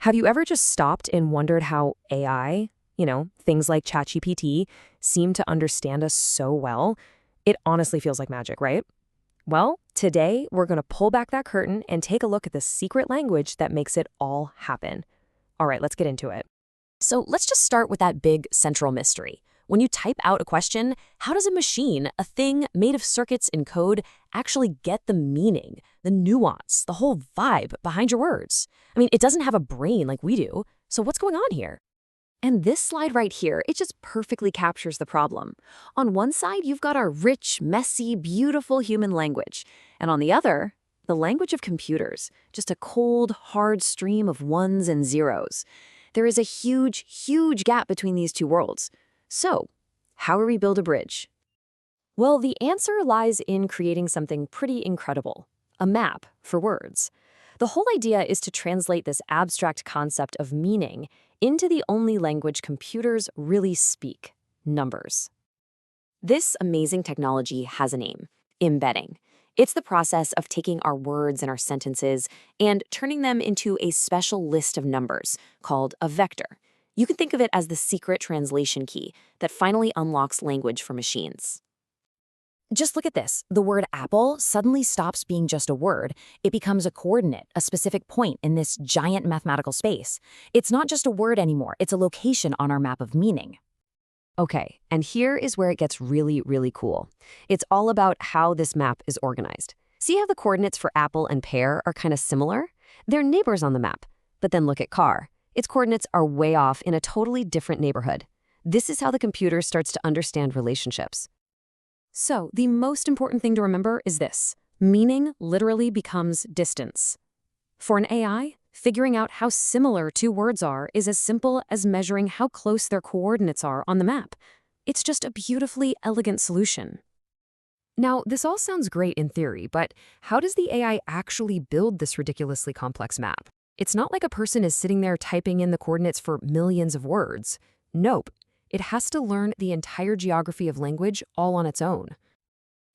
Have you ever just stopped and wondered how AI, things like ChatGPT, seem to understand us so well? It honestly feels like magic, right? Well, today we're going to pull back that curtain and take a look at the secret language that makes it all happen. All right, let's get into it. So let's just start with that big central mystery. When you type out a question, how does a machine, a thing made of circuits and code, actually get the meaning, the nuance, the whole vibe behind your words? I mean, it doesn't have a brain like we do, so what's going on here? And this slide right here, it just perfectly captures the problem. On one side, you've got our rich, messy, beautiful human language. And on the other, the language of computers, just a cold, hard stream of ones and zeros. There is a huge, huge gap between these two worlds. So, how do we build a bridge? Well, the answer lies in creating something pretty incredible, a map for words. The whole idea is to translate this abstract concept of meaning into the only language computers really speak, numbers. This amazing technology has a name, embedding. It's the process of taking our words and our sentences and turning them into a special list of numbers called a vector. You can think of it as the secret translation key that finally unlocks language for machines. Just look at this. The word apple suddenly stops being just a word. It becomes a coordinate, a specific point in this giant mathematical space. It's not just a word anymore. It's a location on our map of meaning. Okay, and here is where it gets really, really cool. It's all about how this map is organized. See how the coordinates for apple and pear are kind of similar? They're neighbors on the map. But then look at car. Its coordinates are way off in a totally different neighborhood. This is how the computer starts to understand relationships. So, the most important thing to remember is this. Meaning literally becomes distance. For an AI, figuring out how similar two words are is as simple as measuring how close their coordinates are on the map. It's just a beautifully elegant solution. Now, this all sounds great in theory, but how does the AI actually build this ridiculously complex map? It's not like a person is sitting there typing in the coordinates for millions of words. Nope. It has to learn the entire geography of language all on its own.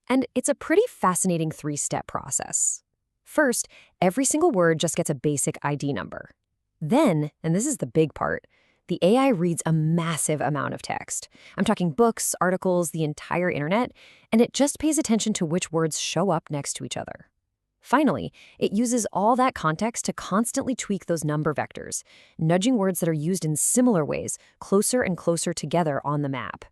And it's a pretty fascinating three-step process. First, every single word just gets a basic ID number. Then, and this is the big part, the AI reads a massive amount of text. I'm talking books, articles, the entire internet, and it just pays attention to which words show up next to each other. Finally, it uses all that context to constantly tweak those number vectors, nudging words that are used in similar ways closer and closer together on the map.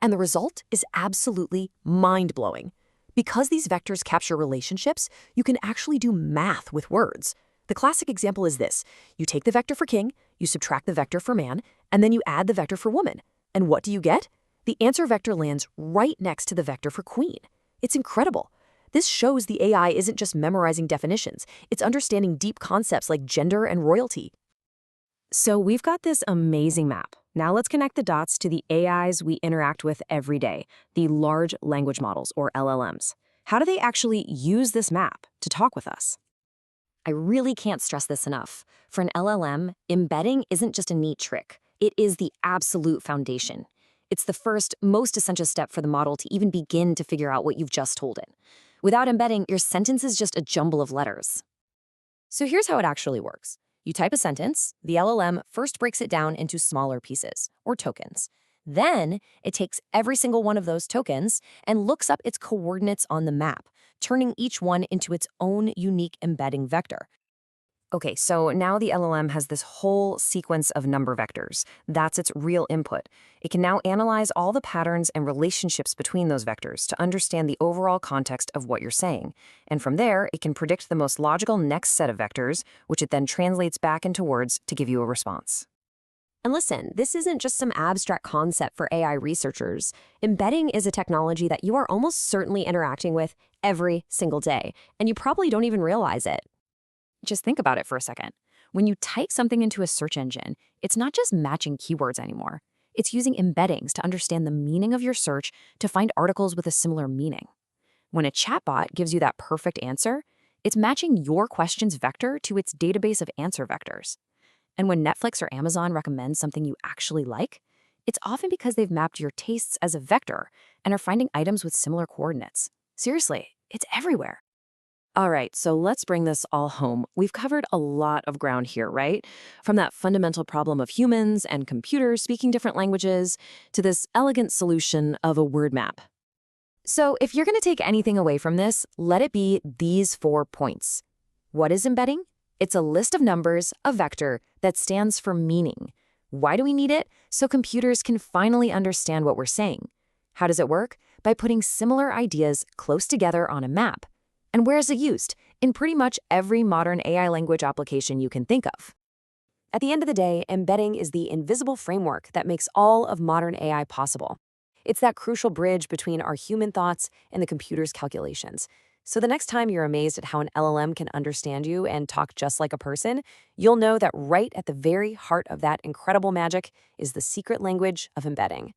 And the result is absolutely mind-blowing. Because these vectors capture relationships, you can actually do math with words. The classic example is this. You take the vector for king, you subtract the vector for man, and then you add the vector for woman. And what do you get? The answer vector lands right next to the vector for queen. It's incredible. This shows the AI isn't just memorizing definitions, it's understanding deep concepts like gender and royalty. So we've got this amazing map. Now let's connect the dots to the AIs we interact with every day, the large language models, or LLMs. How do they actually use this map to talk with us? I really can't stress this enough. For an LLM, embedding isn't just a neat trick. It is the absolute foundation. It's the first, most essential step for the model to even begin to figure out what you've just told it. Without embedding, your sentence is just a jumble of letters. So here's how it actually works. You type a sentence, the LLM first breaks it down into smaller pieces, or tokens. Then, it takes every single one of those tokens and looks up its coordinates on the map, turning each one into its own unique embedding vector. Okay, so now the LLM has this whole sequence of number vectors. That's its real input. It can now analyze all the patterns and relationships between those vectors to understand the overall context of what you're saying. And from there, it can predict the most logical next set of vectors, which it then translates back into words to give you a response. And listen, this isn't just some abstract concept for AI researchers. Embedding is a technology that you are almost certainly interacting with every single day, and you probably don't even realize it. Just think about it for a second. When you type something into a search engine, it's not just matching keywords anymore. It's using embeddings to understand the meaning of your search to find articles with a similar meaning. When a chatbot gives you that perfect answer, it's matching your question's vector to its database of answer vectors. And when Netflix or Amazon recommend something you actually like, it's often because they've mapped your tastes as a vector and are finding items with similar coordinates. Seriously, it's everywhere. All right, so let's bring this all home. We've covered a lot of ground here, right? From that fundamental problem of humans and computers speaking different languages to this elegant solution of a word map. So, if you're going to take anything away from this, let it be these 4 points. What is embedding? It's a list of numbers, a vector, that stands for meaning. Why do we need it? So computers can finally understand what we're saying. How does it work? By putting similar ideas close together on a map. And where is it used? In pretty much every modern AI language application you can think of. At the end of the day, embedding is the invisible framework that makes all of modern AI possible. It's that crucial bridge between our human thoughts and the computer's calculations. So the next time you're amazed at how an LLM can understand you and talk just like a person, you'll know that right at the very heart of that incredible magic is the secret language of embedding.